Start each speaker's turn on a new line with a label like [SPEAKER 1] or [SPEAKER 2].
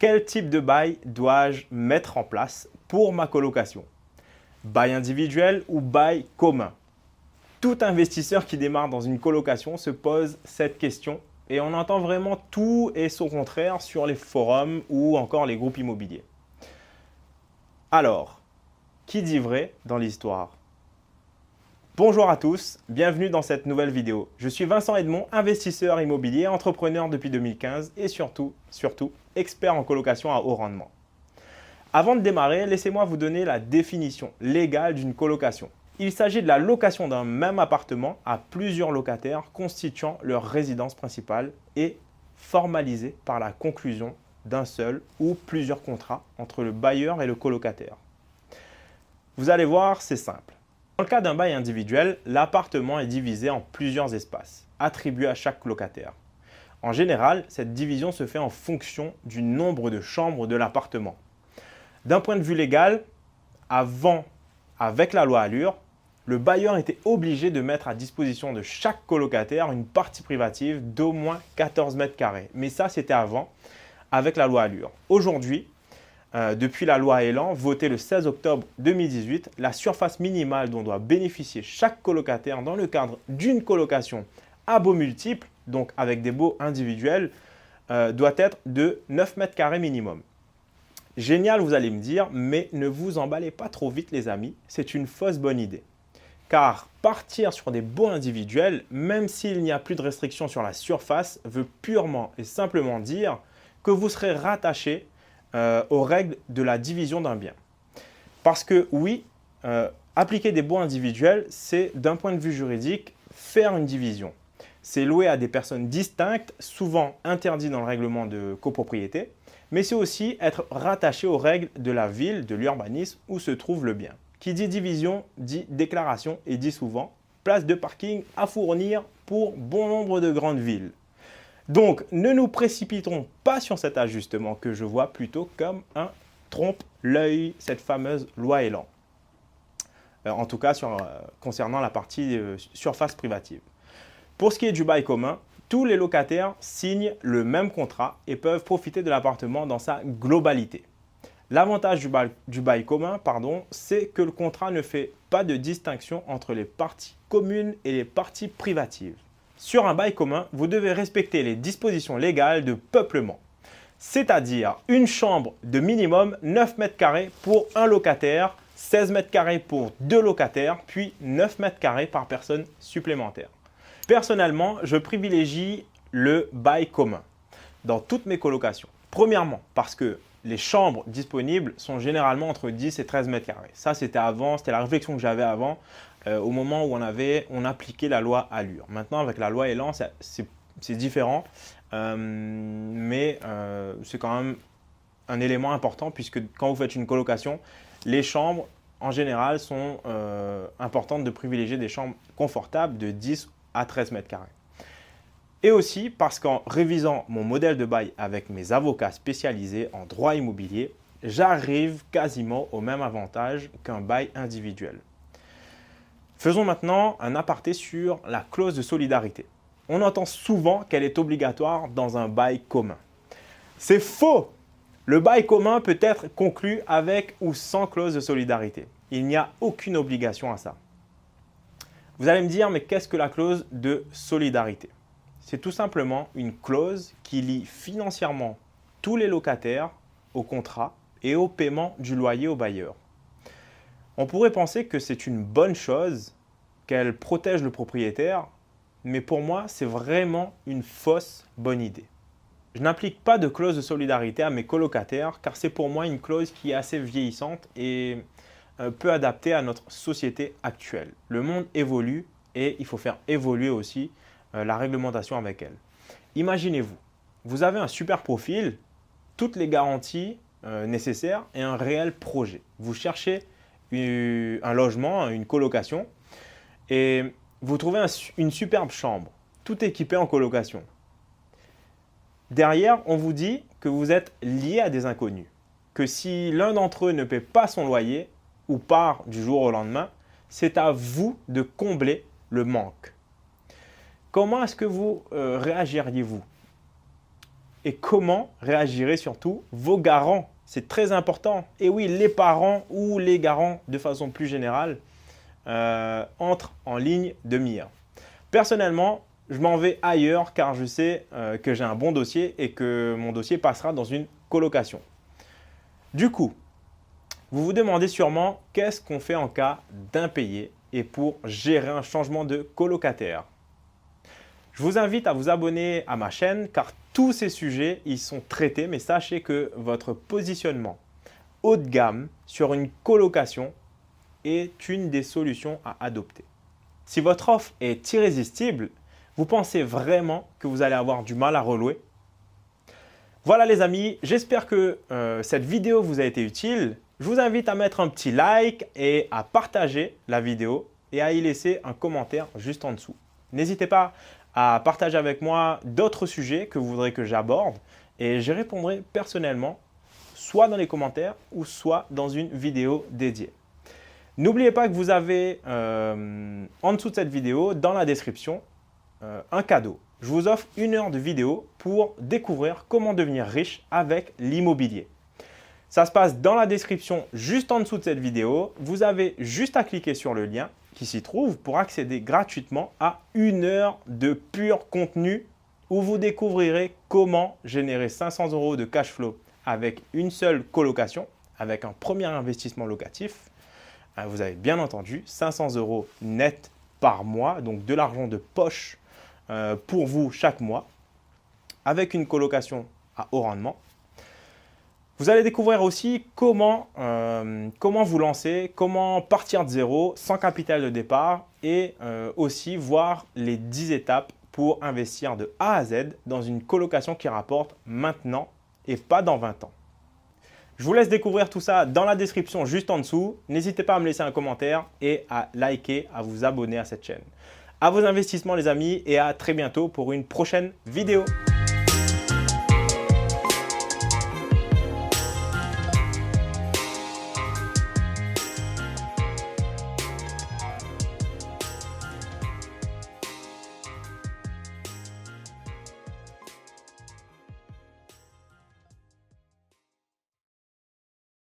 [SPEAKER 1] Quel type de bail dois-je mettre en place pour ma colocation? Bail individuel ou bail commun? Tout investisseur qui démarre dans une colocation se pose cette question et on entend vraiment tout et son contraire sur les forums ou encore les groupes immobiliers. Alors, qui dit vrai dans l'histoire? Bonjour à tous, bienvenue dans cette nouvelle vidéo. Je suis Vincent Edmond, investisseur immobilier, entrepreneur depuis 2015 et surtout, expert en colocation à haut rendement. Avant de démarrer, laissez-moi vous donner la définition légale d'une colocation. Il s'agit de la location d'un même appartement à plusieurs locataires constituant leur résidence principale et formalisée par la conclusion d'un seul ou plusieurs contrats entre le bailleur et le colocataire. Vous allez voir, c'est simple. Dans le cas d'un bail individuel, l'appartement est divisé en plusieurs espaces, attribués à chaque locataire. En général, cette division se fait en fonction du nombre de chambres de l'appartement. D'un point de vue légal, avant, avec la loi Allure, le bailleur était obligé de mettre à disposition de chaque colocataire une partie privative d'au moins 14 mètres carrés. Mais ça, c'était avant, avec la loi Allure. Aujourd'hui, depuis la loi Elan, votée le 16 octobre 2018, la surface minimale dont doit bénéficier chaque colocataire dans le cadre d'une colocation à baux multiples, donc avec des baux individuels, doit être de 9 mètres carrés minimum. Génial, vous allez me dire, mais ne vous emballez pas trop vite les amis, c'est une fausse bonne idée. Car partir sur des baux individuels, même s'il n'y a plus de restrictions sur la surface, veut purement et simplement dire que vous serez rattaché aux règles de la division d'un bien. Parce que oui, appliquer des baux individuels, c'est d'un point de vue juridique faire une division. C'est louer à des personnes distinctes, souvent interdit dans le règlement de copropriété, mais c'est aussi être rattaché aux règles de la ville, de l'urbanisme où se trouve le bien. Qui dit division, dit déclaration et dit souvent place de parking à fournir pour bon nombre de grandes villes. Donc, ne nous précipitons pas sur cet ajustement que je vois plutôt comme un trompe-l'œil, cette fameuse loi Elan. En tout cas, concernant la partie surface privative. Pour ce qui est du bail commun, tous les locataires signent le même contrat et peuvent profiter de l'appartement dans sa globalité. L'avantage du bail commun, c'est que le contrat ne fait pas de distinction entre les parties communes et les parties privatives. Sur un bail commun, vous devez respecter les dispositions légales de peuplement, c'est-à-dire une chambre de minimum 9 mètres carrés pour un locataire, 16 mètres carrés pour deux locataires, puis 9 mètres carrés par personne supplémentaire. Personnellement, je privilégie le bail commun dans toutes mes colocations. Premièrement, parce que les chambres disponibles sont généralement entre 10 et 13 mètres carrés. Ça, c'était avant, c'était la réflexion que j'avais avant, au moment où on appliquait la loi Allure. Maintenant, avec la loi Elan, c'est différent, mais c'est quand même un élément important puisque quand vous faites une colocation, les chambres, en général, sont importantes de privilégier des chambres confortables de 10 à 13 mètres carrés. Et aussi parce qu'en révisant mon modèle de bail avec mes avocats spécialisés en droit immobilier, j'arrive quasiment au même avantage qu'un bail individuel. Faisons maintenant un aparté sur la clause de solidarité. On entend souvent qu'elle est obligatoire dans un bail commun. C'est faux! Le bail commun peut être conclu avec ou sans clause de solidarité. Il n'y a aucune obligation à ça. Vous allez me dire, mais qu'est-ce que la clause de solidarité? C'est tout simplement une clause qui lie financièrement tous les locataires au contrat et au paiement du loyer au bailleur. On pourrait penser que c'est une bonne chose, qu'elle protège le propriétaire, mais pour moi, c'est vraiment une fausse bonne idée. Je n'applique pas de clause de solidarité à mes colocataires car c'est pour moi une clause qui est assez vieillissante et peu adaptée à notre société actuelle. Le monde évolue et il faut faire évoluer aussi la réglementation avec elle. Imaginez-vous, vous avez un super profil, toutes les garanties nécessaires et un réel projet. Vous cherchez un logement, une colocation et vous trouvez une superbe chambre, tout équipé en colocation. Derrière, on vous dit que vous êtes lié à des inconnus, que si l'un d'entre eux ne paie pas son loyer ou part du jour au lendemain, c'est à vous de combler le manque. Comment est-ce que vous réagiriez-vous? et comment réagiraient surtout vos garants. C'est très important. Et oui, les parents ou les garants de façon plus générale entrent en ligne de mire. Personnellement, je m'en vais ailleurs car je sais que j'ai un bon dossier et que mon dossier passera dans une colocation. Du coup, vous vous demandez sûrement qu'est-ce qu'on fait en cas d'impayé et pour gérer un changement de colocataire. Je vous invite à vous abonner à ma chaîne car tous ces sujets y sont traités, mais sachez que votre positionnement haut de gamme sur une colocation est une des solutions à adopter. Si votre offre est irrésistible, vous pensez vraiment que vous allez avoir du mal à relouer? Voilà les amis, j'espère que cette vidéo vous a été utile. Je vous invite à mettre un petit like et à partager la vidéo et à y laisser un commentaire juste en dessous. N'hésitez pas à partager avec moi d'autres sujets que vous voudrez que j'aborde et j'y répondrai personnellement, soit dans les commentaires ou soit dans une vidéo dédiée. N'oubliez pas que vous avez en dessous de cette vidéo, dans la description, un cadeau. Je vous offre 1 heure de vidéo pour découvrir comment devenir riche avec l'immobilier. Ça se passe dans la description juste en dessous de cette vidéo. Vous avez juste à cliquer sur le lien qui s'y trouve pour accéder gratuitement à 1 heure de pur contenu où vous découvrirez comment générer 500 € de cash flow avec une seule colocation, avec un premier investissement locatif. Vous avez bien entendu 500 € net par mois, donc de l'argent de poche pour vous chaque mois, avec une colocation à haut rendement. Vous allez découvrir aussi comment vous lancer, comment partir de zéro sans capital de départ et aussi voir les 10 étapes pour investir de A à Z dans une colocation qui rapporte maintenant et pas dans 20 ans. Je vous laisse découvrir tout ça dans la description juste en dessous. N'hésitez pas à me laisser un commentaire et à liker, à vous abonner à cette chaîne. À vos investissements les amis et à très bientôt pour une prochaine vidéo.